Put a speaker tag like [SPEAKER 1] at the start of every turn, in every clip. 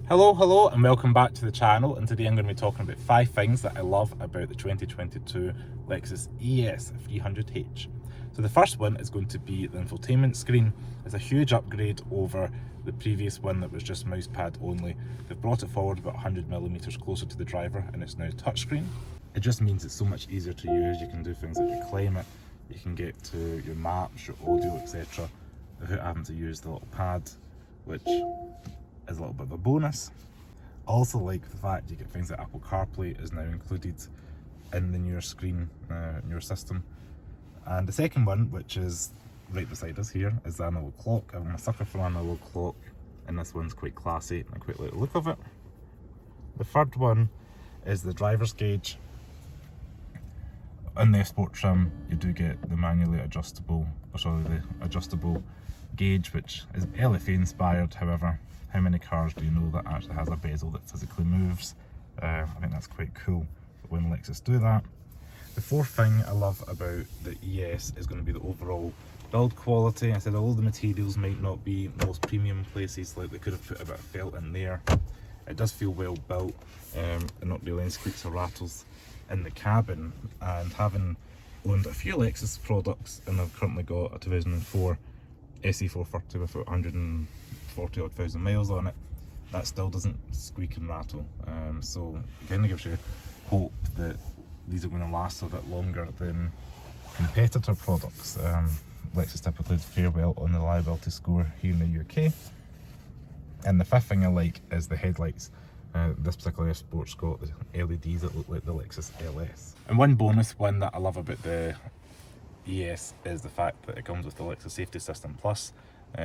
[SPEAKER 1] Hello and welcome back to the channel, and today I'm going to be talking about 5 things that I love about the 2022 Lexus ES 300h. So the first one is going to be the infotainment screen. It's a huge upgrade over the previous one that was just mousepad only. They've brought it forward about 100mm closer to the driver and it's now touchscreen. It just means it's so much easier to use. You can do things like your climate, you can get to your maps, your audio, etc. without having to use the little pad, which is a little bit of a bonus. I also like the fact you get things like Apple CarPlay is now included in the newer screen, newer system. And the second one, which is right beside us here, is the analog clock. I'm a sucker for analog clock, and this one's quite classy and I quite like the look of it. The third one is the driver's gauge. In the Sport trim, you do get the manually adjustable, the adjustable gauge, which is LFA inspired. However, how many cars do you know that actually has a bezel that physically moves? I think that's quite cool when Lexus do that. The fourth thing I love about the ES is going to be the overall build quality. I said all the materials might not be most premium places, like they could have put a bit of felt in there. It does feel well built, and not really any squeaks or rattles in the cabin. And having owned a few Lexus products, and I've currently got a 2004 SE430 with about 140 odd thousand miles on it, that still doesn't squeak and rattle. So it kind of gives you hope that these are going to last a bit longer than competitor products. Lexus typically did fare well on the reliability score here in the UK. And the fifth thing I like is the headlights. This particular sport's got the LEDs that look like the Lexus LS. And one bonus one that I love about the ES is the fact that it comes with the Lexus Safety System Plus.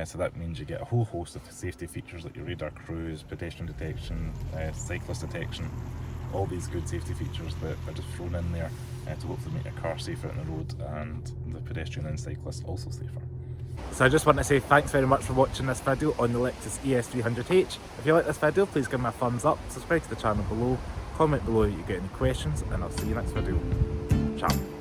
[SPEAKER 1] So that means you get a whole host of safety features like your radar cruise, pedestrian detection, cyclist detection, all these good safety features that are just thrown in there to hopefully make your car safer on the road and the pedestrian and cyclist also safer. So I just want to say thanks very much for watching this video on the Lexus ES 300h. If you like this video, please give me a thumbs up, subscribe to the channel below, comment below if you get any questions, and I'll see you next video. Ciao.